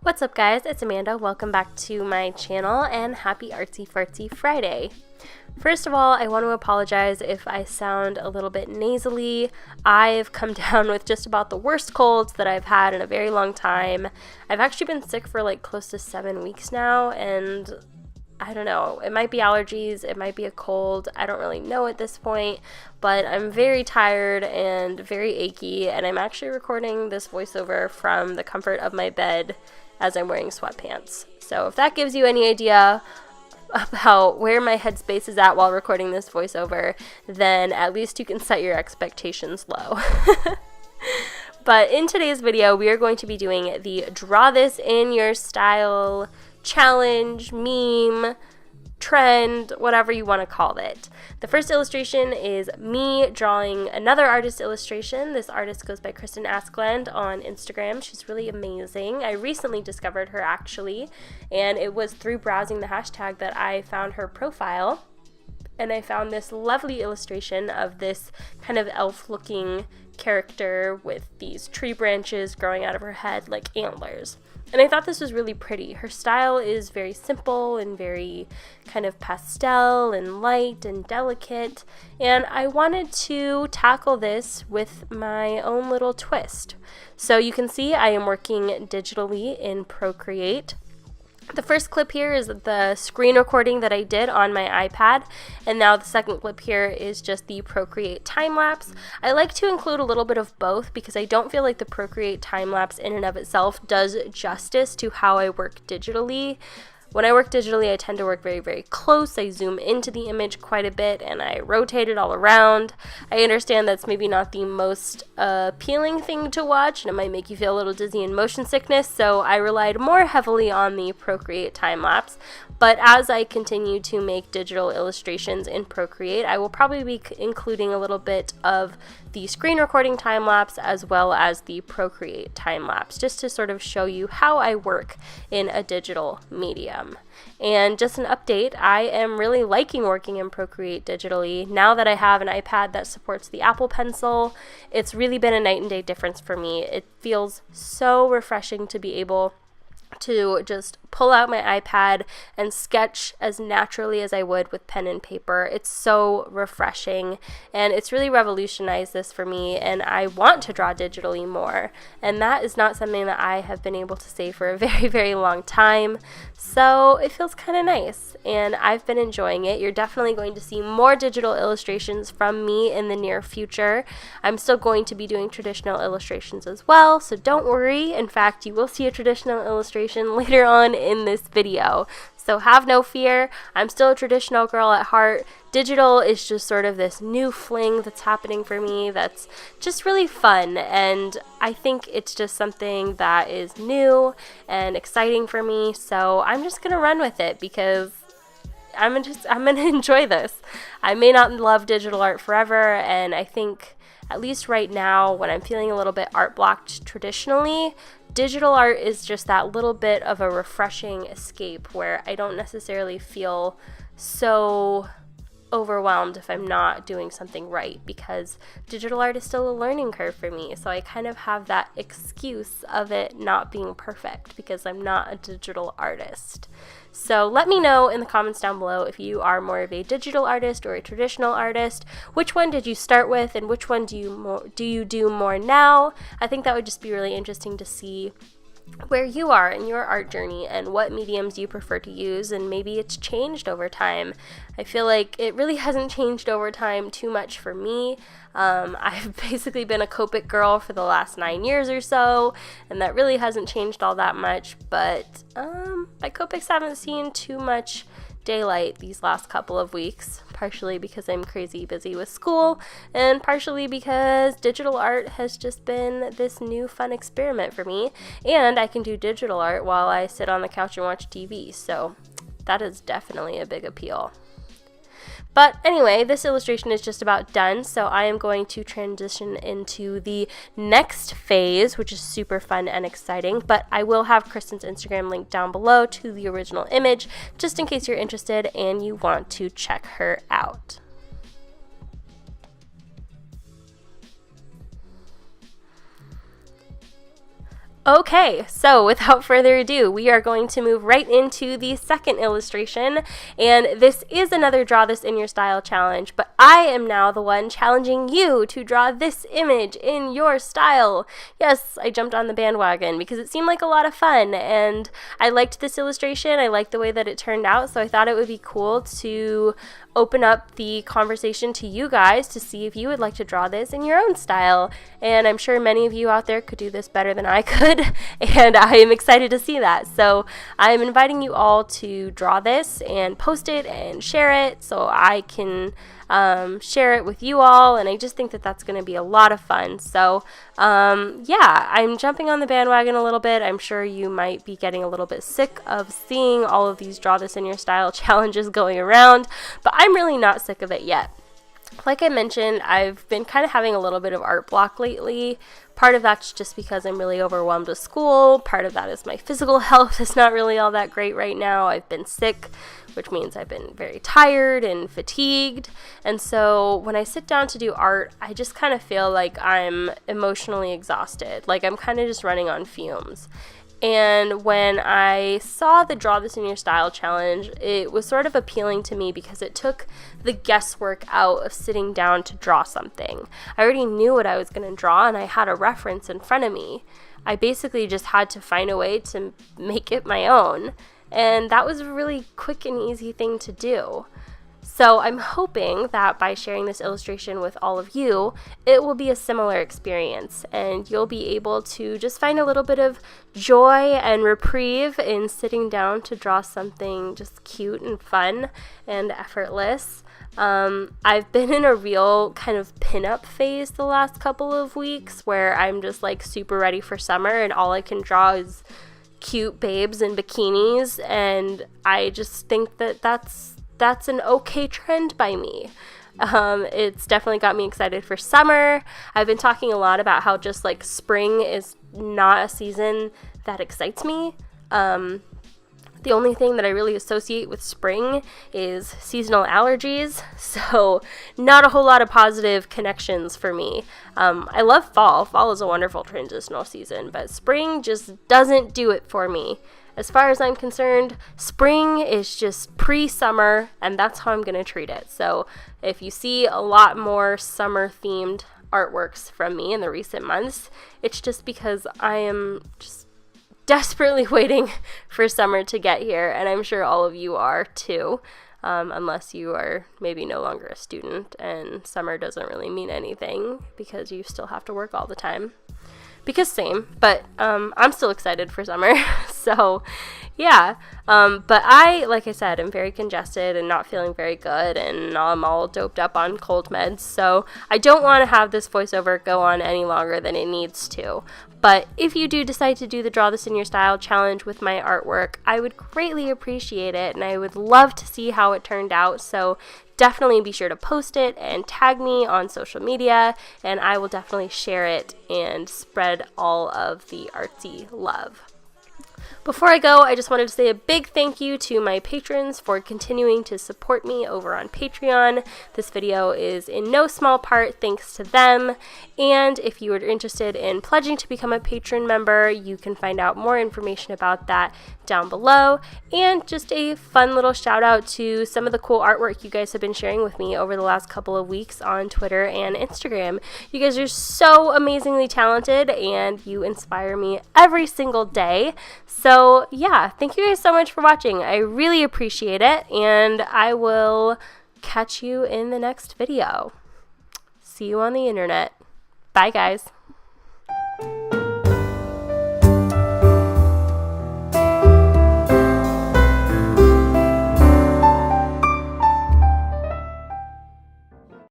What's up guys, it's Amanda. Welcome back to my channel and happy Artsy Fartsy Friday. First of all, I want to apologize if I sound a little bit nasally. I've come down with just about the worst colds that I've had in a very long time. I've actually been sick for like close to 7 weeks now, and I don't know, it might be allergies, it might be a cold, I don't really know at this point, but I'm very tired and very achy, and I'm actually recording this voiceover from the comfort of my bed as I'm wearing sweatpants. So if that gives you any idea about where my headspace is at while recording this voiceover, then at least you can set your expectations low. But in today's video, we are going to be doing the Draw This in Your Style challenge, meme, trend, whatever you want to call it. The first illustration is me drawing another artist illustration. This artist goes by Kristen Askland on Instagram. She's really amazing. I recently discovered her actually, and it was through browsing the hashtag that I found her profile, and I found this lovely illustration of this kind of elf-looking character with these tree branches growing out of her head like antlers. And I thought this was really pretty. Her style is very simple and very kind of pastel and light and delicate. And I wanted to tackle this with my own little twist. So you can see I am working digitally in Procreate. The first clip here is the screen recording that I did on my iPad, and now the second clip here is just the Procreate time-lapse. I like to include a little bit of both because I don't feel like the Procreate time-lapse in and of itself does justice to how I work digitally. When I work digitally, I tend to work very, very close. I zoom into the image quite a bit and I rotate it all around. I understand that's maybe not the most appealing thing to watch, and it might make you feel a little dizzy and motion sickness, so I relied more heavily on the Procreate time-lapse. But as I continue to make digital illustrations in Procreate, I will probably be including a little bit of the screen recording time-lapse as well as the Procreate time-lapse, just to sort of show you how I work in a digital medium. And just an update, I am really liking working in Procreate digitally. Now that I have an iPad that supports the Apple Pencil, it's really been a night and day difference for me. It feels so refreshing to be able to just pull out my iPad and sketch as naturally as I would with pen and paper. It's so refreshing, and it's really revolutionized this for me, and I want to draw digitally more, and that is not something that I have been able to say for a very, very long time, so it feels kind of nice, and I've been enjoying it. You're definitely going to see more digital illustrations from me in the near future. I'm still going to be doing traditional illustrations as well, so don't worry. In fact, you will see a traditional illustration later on in this video, so have no fear. I'm still a traditional girl at heart. Digital is just sort of this new fling that's happening for me that's just really fun, and I think it's just something that is new and exciting for me, so I'm just gonna run with it because I'm gonna enjoy this. I may not love digital art forever, and I think at least right now, when I'm feeling a little bit art blocked traditionally, digital art is just that little bit of a refreshing escape where I don't necessarily feel so overwhelmed if I'm not doing something right, because digital art is still a learning curve for me, so I kind of have that excuse of it not being perfect because I'm not a digital artist. So let me know in the comments down below if you are more of a digital artist or a traditional artist. Which one did you start with, and which one do you do more now? I think that would just be really interesting to see where you are in your art journey and what mediums you prefer to use, and maybe it's changed over time. I feel like it really hasn't changed over time too much for me. I've basically been a Copic girl for the last 9 years or so, and that really hasn't changed all that much, but my Copics haven't seen too much daylight these last couple of weeks, partially because I'm crazy busy with school, and partially because digital art has just been this new fun experiment for me, and I can do digital art while I sit on the couch and watch TV, so that is definitely a big appeal. But anyway, this illustration is just about done, so I am going to transition into the next phase, which is super fun and exciting, but I will have Kristen's Instagram linked down below to the original image, just in case you're interested and you want to check her out. Okay, so without further ado, we are going to move right into the second illustration, and this is another Draw This in Your Style challenge, but I am now the one challenging you to draw this image in your style. Yes, I jumped on the bandwagon because it seemed like a lot of fun, and I liked this illustration. I liked the way that it turned out, so I thought it would be cool to open up the conversation to you guys to see if you would like to draw this in your own style. And I'm sure many of you out there could do this better than I could, and I am excited to see that. So I'm inviting you all to draw this and post it and share it so I can share it with you all, and I just think that that's going to be a lot of fun. So yeah, I'm jumping on the bandwagon a little bit. I'm sure you might be getting a little bit sick of seeing all of these Draw This in Your Style challenges going around, but I'm really not sick of it yet. Like I mentioned, I've been kind of having a little bit of art block lately. Part of that's just because I'm really overwhelmed with school. Part of that is my physical health is not really all that great right now. I've been sick, which means I've been very tired and fatigued. And so when I sit down to do art, I just kind of feel like I'm emotionally exhausted. Like I'm kind of just running on fumes. And when I saw the Draw This in Your Style challenge, it was sort of appealing to me because it took the guesswork out of sitting down to draw something. I already knew what I was going to draw, and I had a reference in front of me. I basically just had to find a way to make it my own, and that was a really quick and easy thing to do. So I'm hoping that by sharing this illustration with all of you, it will be a similar experience, and you'll be able to just find a little bit of joy and reprieve in sitting down to draw something just cute and fun and effortless. I've been in a real kind of pinup phase the last couple of weeks where I'm just like super ready for summer, and all I can draw is cute babes in bikinis, and I just think that that's an okay trend by me. It's definitely got me excited for summer. I've been talking a lot about how just like spring is not a season that excites me. The only thing that I really associate with spring is seasonal allergies, so not a whole lot of positive connections for me. I love fall. Fall is a wonderful transitional season, but spring just doesn't do it for me. As far as I'm concerned, spring is just pre-summer, and that's how I'm going to treat it. So if you see a lot more summer-themed artworks from me in the recent months, it's just because I am just desperately waiting for summer to get here, and I'm sure all of you are too, unless you are maybe no longer a student and summer doesn't really mean anything because you still have to work all the time. Because same, but I'm still excited for summer. So yeah, but I, like I said, am very congested and not feeling very good, and I'm all doped up on cold meds, so I don't want to have this voiceover go on any longer than it needs to. But if you do decide to do the Draw This in Your Style challenge with my artwork, I would greatly appreciate it, and I would love to see how it turned out. So definitely be sure to post it and tag me on social media, and I will definitely share it and spread all of the artsy love. Before I go, I just wanted to say a big thank you to my patrons for continuing to support me over on Patreon. This video is in no small part thanks to them, and if you are interested in pledging to become a patron member, you can find out more information about that down below. And just a fun little shout out to some of the cool artwork you guys have been sharing with me over the last couple of weeks on Twitter and Instagram. You guys are so amazingly talented, and you inspire me every single day. So yeah, thank you guys so much for watching. I really appreciate it, and I will catch you in the next video. See you on the internet. Bye guys.